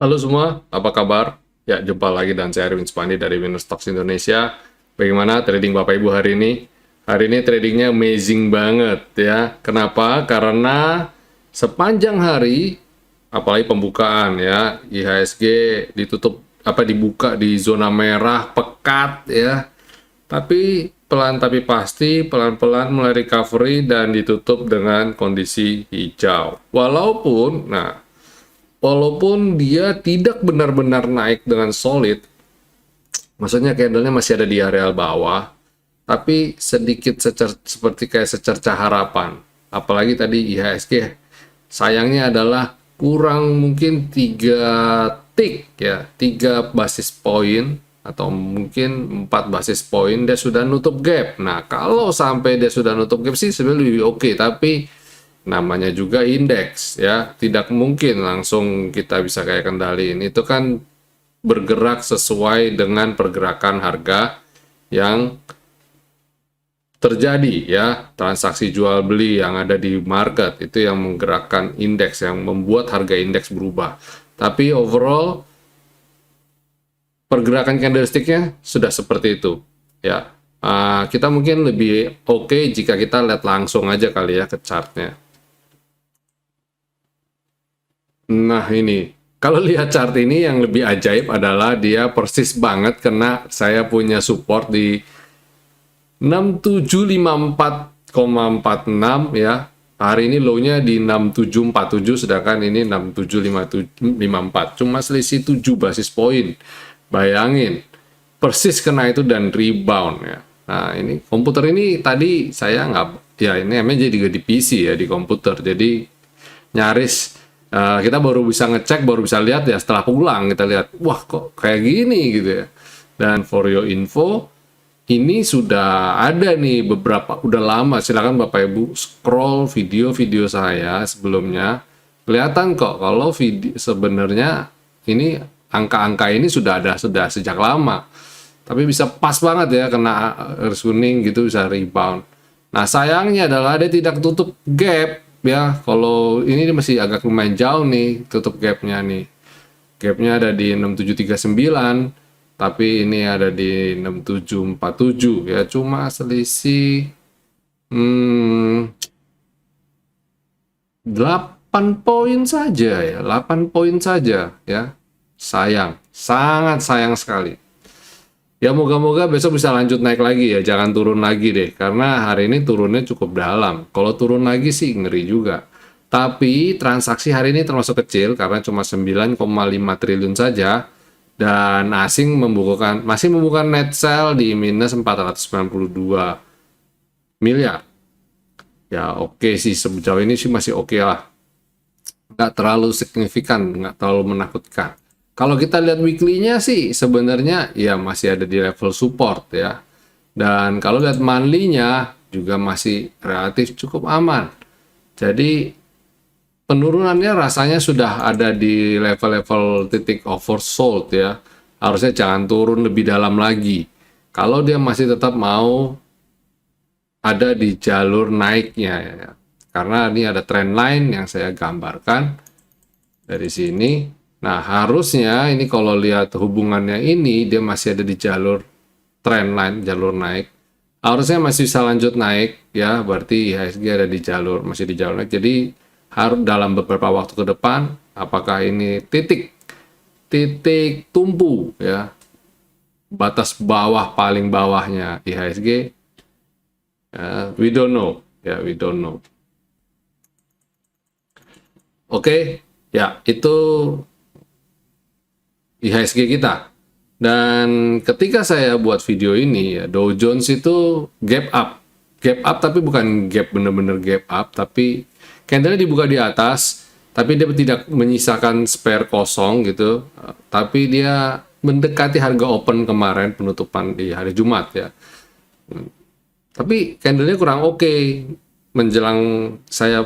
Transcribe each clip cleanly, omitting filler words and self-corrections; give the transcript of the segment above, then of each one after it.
Halo semua, apa kabar? Ya, jumpa lagi dan saya Erwin Spandi dari Winner Stocks Indonesia. Bagaimana trading Bapak Ibu hari ini? Hari ini tradingnya amazing banget ya. Kenapa? Karena sepanjang hari, apalagi pembukaan ya, IHSG ditutup dibuka di zona merah pekat ya. Tapi pelan tapi pasti, pelan-pelan mulai recovery dan ditutup dengan kondisi hijau. Walaupun dia tidak benar-benar naik dengan solid, maksudnya candlenya masih ada di area bawah, tapi sedikit seperti kayak secerca harapan. Apalagi tadi IHSG, sayangnya adalah kurang mungkin 3 tick ya, 3 basis point atau mungkin 4 basis point dia sudah nutup gap. Nah, kalau sampai dia sudah nutup gap sih sebenarnya lebih oke, tapi namanya juga indeks ya, tidak mungkin langsung kita bisa kayak kendaliin. Itu kan bergerak sesuai dengan pergerakan harga yang terjadi ya, transaksi jual beli yang ada di market itu yang menggerakkan indeks, yang membuat harga indeks berubah. Tapi overall pergerakan candlesticknya sudah seperti itu ya. Kita mungkin lebih oke jika kita lihat langsung aja kali ya ke chartnya. Nah ini, kalau lihat chart ini yang lebih ajaib adalah dia persis banget kena saya punya support di 6754,46 ya. Hari ini low-nya di 6747, sedangkan ini 6754. Cuma selisih 7 basis point. Bayangin, persis kena itu dan rebound ya. Nah ini komputer ini tadi saya nggak, ya ini emang jadi di PC ya, di komputer. Jadi nyaris kita baru bisa ngecek, baru bisa lihat ya setelah pulang kita lihat, wah kok kayak gini gitu ya. Dan for your info, ini sudah ada nih beberapa, udah lama. Silakan Bapak Ibu scroll video-video saya sebelumnya, kelihatan kok kalau video sebenarnya ini angka-angka ini sudah ada sejak lama. Tapi bisa pas banget ya kena kuning gitu, bisa rebound. Nah sayangnya adalah dia tidak tutup gap ya. Kalau ini masih agak lumayan jauh nih tutup gapnya nih. Gapnya ada di 6739, tapi ini ada di 6747 ya. Cuma selisih 8 poin saja ya, 8 poin saja ya. Sayang, sangat sayang sekali. Ya moga-moga besok bisa lanjut naik lagi ya, jangan turun lagi deh. Karena hari ini turunnya cukup dalam. Kalau turun lagi sih ngeri juga. Tapi transaksi hari ini termasuk kecil karena cuma 9,5 triliun saja. Dan asing masih membuka net sell di minus 492 miliar. Ya oke sih, sejauh ini sih masih oke lah. Nggak terlalu signifikan, nggak terlalu menakutkan. Kalau kita lihat weekly-nya sih sebenarnya ya masih ada di level support ya. Dan kalau lihat monthly-nya juga masih relatif cukup aman. Jadi penurunannya rasanya sudah ada di level-level titik oversold ya. Harusnya jangan turun lebih dalam lagi. Kalau dia masih tetap mau ada di jalur naiknya ya. Karena ini ada trend line yang saya gambarkan dari sini. Nah, harusnya ini kalau lihat hubungannya ini, dia masih ada di jalur trend line, jalur naik. Harusnya masih bisa lanjut naik, ya, berarti IHSG ada di jalur, masih di jalur naik. Jadi, harus dalam beberapa waktu ke depan, apakah ini titik tumpu, ya, batas bawah, paling bawahnya IHSG, we don't know, ya, we don't know. Oke, ya, itu IHSG kita. Dan ketika saya buat video ini ya, Dow Jones itu gap up. Gap up tapi bukan gap bener-bener gap up, tapi candle dibuka di atas, tapi dia tidak menyisakan spare kosong gitu. Tapi dia mendekati harga open kemarin penutupan di hari Jumat ya. Tapi candlenya kurang oke. Menjelang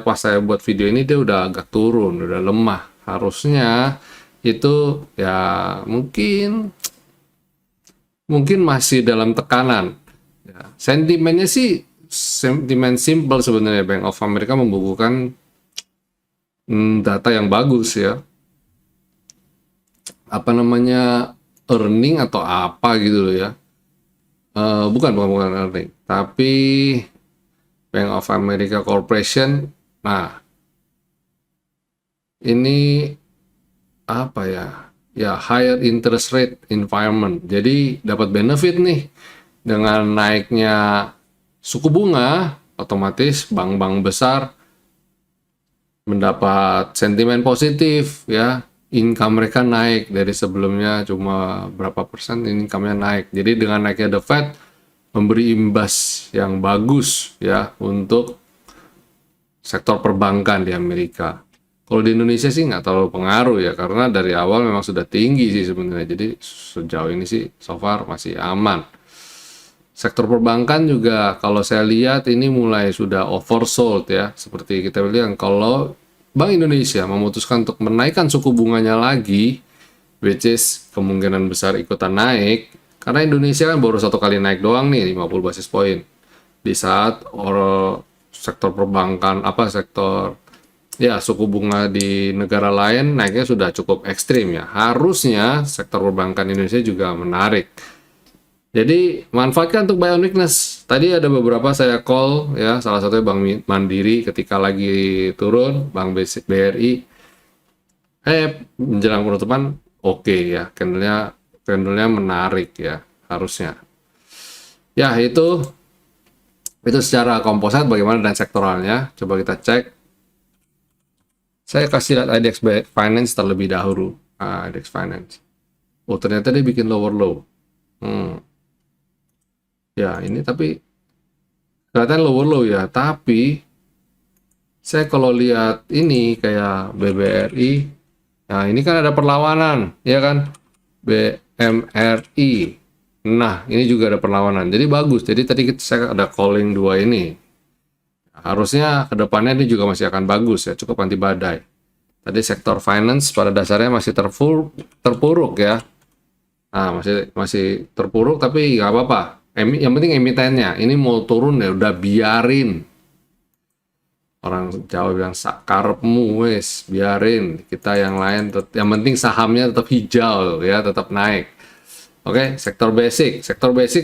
pas saya buat video ini dia udah agak turun, udah lemah. Harusnya itu ya mungkin masih dalam tekanan ya. Sentimennya sih sentimen simple sebenarnya. Bank of America membukukan data yang bagus ya, apa namanya, earning atau apa gitu loh ya. Bukan earning, tapi Bank of America Corporation. Nah, ini apa ya? Ya, higher interest rate environment. Jadi dapat benefit nih dengan naiknya suku bunga, otomatis bank-bank besar mendapat sentimen positif ya. Income mereka naik dari sebelumnya cuma berapa persen, income-nya naik. Jadi dengan naiknya The Fed memberi imbas yang bagus ya untuk sektor perbankan di Amerika. Kalau di Indonesia sih nggak terlalu pengaruh ya, karena dari awal memang sudah tinggi sih sebenarnya. Jadi sejauh ini sih so far masih aman. Sektor perbankan juga kalau saya lihat ini mulai sudah oversold ya. Seperti kita bilang, kalau Bank Indonesia memutuskan untuk menaikkan suku bunganya lagi, which is kemungkinan besar ikutan naik, karena Indonesia kan baru satu kali naik doang nih, 50 basis point. Di saat sektor perbankan, sektor ya suku bunga di negara lain naiknya sudah cukup ekstrim ya. Harusnya sektor perbankan Indonesia juga menarik. Jadi manfaatkan untuk buy on weakness. Tadi ada beberapa saya call ya, salah satunya Bank Mandiri ketika lagi turun, Bank BRI. Menjelang penutupan oke ya, candlenya menarik ya, harusnya. Ya itu secara komposite bagaimana dan sektoralnya. Coba kita cek. Saya kasih lihat IDX Finance terlebih dahulu. IDX Finance. Oh, ternyata dia bikin lower low. Ya, ini tapi kelihatan lower low ya. Tapi saya kalau lihat ini kayak BBRI, nah ini kan ada perlawanan, ya kan? BMRI. Nah, ini juga ada perlawanan. Jadi bagus. Jadi tadi saya ada calling dua ini. Harusnya kedepannya ini juga masih akan bagus ya, cukup anti badai. Tadi sektor finance pada dasarnya masih terpuruk ya. Nah, masih terpuruk tapi nggak apa-apa. Yang penting emitennya. Ini mau turun ya udah biarin. Orang Jawa bilang sakarepmu wes, biarin. Kita yang lain yang penting sahamnya tetap hijau ya, tetap naik. Oke, sektor basic.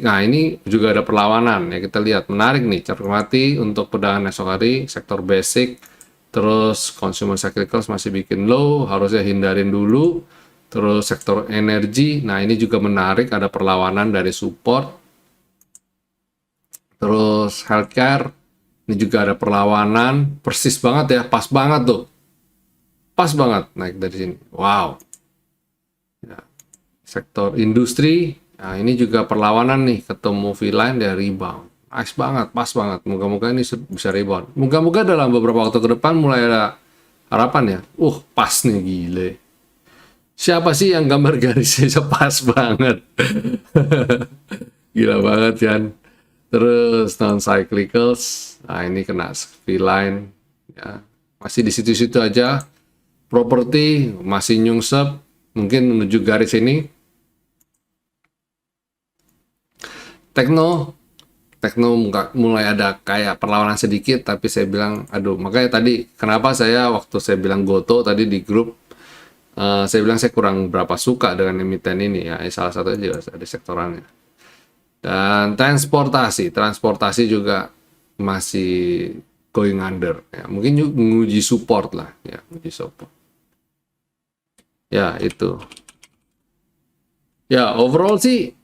Nah ini juga ada perlawanan ya, kita lihat menarik nih. Cermati untuk perdagangan esok hari, sektor basic, terus consumer cyclicals masih bikin low, harusnya hindarin dulu. Terus sektor energi, nah ini juga menarik, ada perlawanan dari support. Terus healthcare, ini juga ada perlawanan, persis banget ya, pas banget tuh. Pas banget naik dari sini. Wow. Ya. Sektor industri, nah ini juga perlawanan nih, ketemu V-line dia rebound. Nice banget, pas banget. Moga-moga ini bisa rebound. Moga-moga dalam beberapa waktu ke depan mulai ada harapan ya. Pas nih, gile. Siapa sih yang gambar garisnya pas banget? Gila banget kan. Terus non cyclicals, nah ini kena V-line ya. Masih di situ-situ aja. Properti masih nyungsep, mungkin menuju garis ini. Tekno mulai ada kayak perlawanan sedikit, tapi saya bilang aduh, makanya tadi kenapa saya waktu saya bilang Goto tadi di grup, saya bilang saya kurang berapa suka dengan emiten ini ya. Salah satunya juga ada sektorannya. Dan transportasi juga masih going under ya. Mungkin nguji support lah ya, nguji support. Ya, itu. Ya, overall sih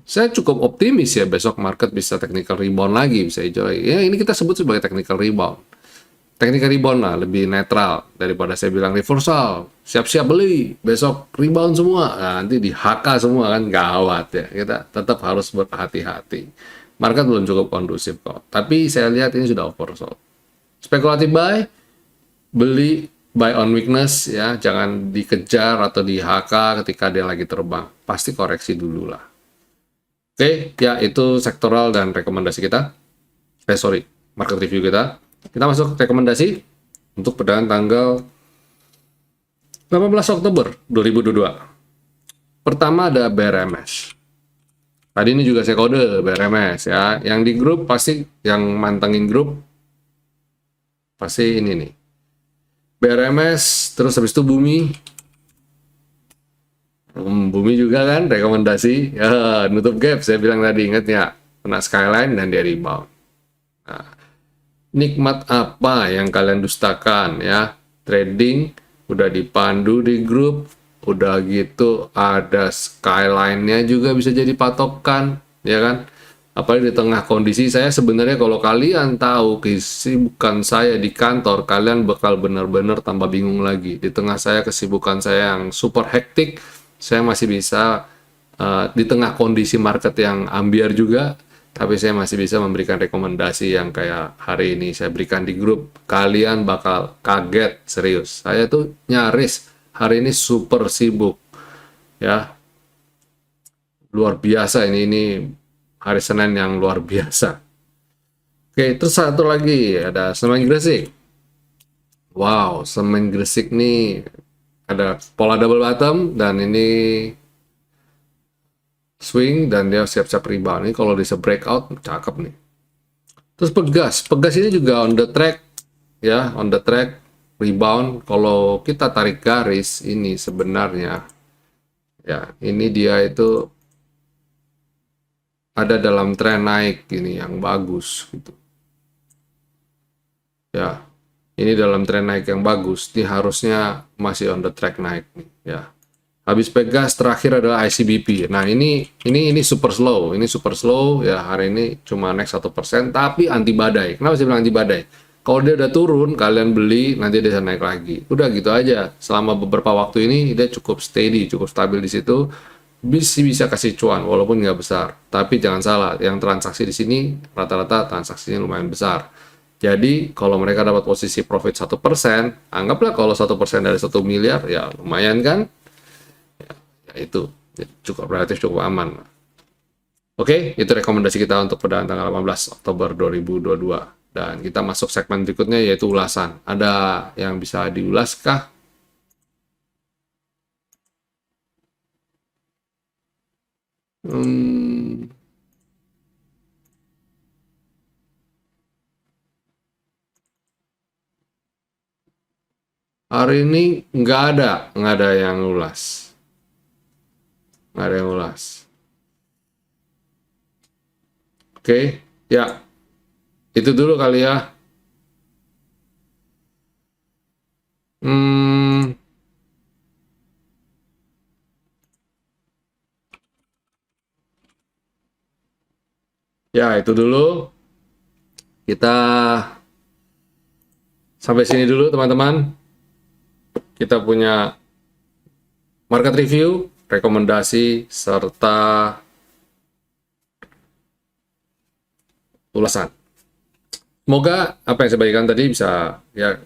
saya cukup optimis ya, besok market bisa technical rebound lagi, bisa hijau lagi. Ya, ini kita sebut sebagai technical rebound. Technical rebound lah, lebih netral daripada saya bilang reversal. Siap-siap beli, besok rebound semua. Nah, nanti di HK semua kan gawat ya. Kita tetap harus berhati-hati. Market belum cukup kondusif kok. Tapi saya lihat ini sudah oversold. Spekulatif beli buy on weakness ya. Jangan dikejar atau di HK ketika dia lagi terbang. Pasti koreksi dulu lah. Oke, ya itu sektoral dan rekomendasi kita. Market review kita. Kita masuk rekomendasi untuk perdagangan tanggal 18 Oktober 2022. Pertama ada BRMS. Tadi ini juga saya kode BRMS ya. Yang di grup pasti, yang mantengin grup pasti ini nih. BRMS, terus habis itu Bumi. Bumi juga kan rekomendasi ya, nutup gap saya bilang tadi, ingat ya, kena skyline dan dia rebound. Nah, nikmat apa yang kalian dustakan ya? Trading udah dipandu di grup, udah gitu ada skyline-nya juga bisa jadi patokan, ya kan? Apalagi di tengah kondisi saya sebenarnya, kalau kalian tahu kesibukan saya di kantor, kalian bakal benar-benar tambah bingung lagi. Di tengah saya kesibukan saya yang super hektik, saya masih bisa di tengah kondisi market yang ambiar juga, tapi saya masih bisa memberikan rekomendasi yang kayak hari ini saya berikan di grup. Kalian bakal kaget, serius. Saya tuh nyaris hari ini super sibuk, ya, luar biasa ini hari Senin yang luar biasa. Oke, terus satu lagi ada semen Gresik. Wow, semen Gresik nih ada pola double bottom dan ini swing dan dia siap-siap rebound. Ini kalau bisa breakout cakep nih. Terus Pegas ini juga on the track ya, on the track rebound. Kalau kita tarik garis ini sebenarnya ya, ini dia itu ada dalam tren naik ini yang bagus gitu. Ya, ini dalam tren naik yang bagus. Ini harusnya masih on the track naik nih ya. Habis Pegas terakhir adalah ICBP. Nah, ini super slow. Ini super slow ya, hari ini cuma naik 1%, tapi anti badai. Kenapa saya bilang anti badai? Kalau dia udah turun, kalian beli, nanti dia naik lagi. Udah gitu aja. Selama beberapa waktu ini dia cukup steady, cukup stabil di situ. Bisa kasih cuan walaupun nggak besar. Tapi jangan salah, yang transaksi di sini rata-rata transaksinya lumayan besar. Jadi kalau mereka dapat posisi profit 1%, anggaplah kalau 1% dari 1 miliar, ya lumayan kan? Itu cukup relatif cukup aman. Oke, itu rekomendasi kita untuk perdagangan tanggal 18 Oktober 2022. Dan kita masuk segmen berikutnya, yaitu ulasan. Ada yang bisa diulas kah? Hari ini nggak ada yang ulas. Nggak ada yang ulas. Oke, ya. Itu dulu kali ya. Ya, itu dulu. Kita sampai sini dulu, teman-teman. Kita punya market review, rekomendasi, serta ulasan. Semoga apa yang saya bagikan tadi bisa, ya,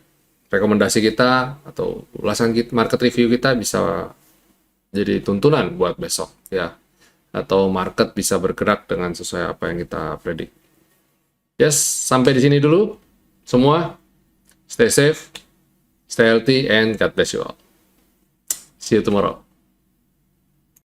rekomendasi kita atau ulasan kita, market review kita bisa jadi tuntunan buat besok ya, atau market bisa bergerak dengan sesuai apa yang kita predik. Yes, sampai di sini dulu semua. Stay safe, stay healthy, and God bless you all. See you tomorrow.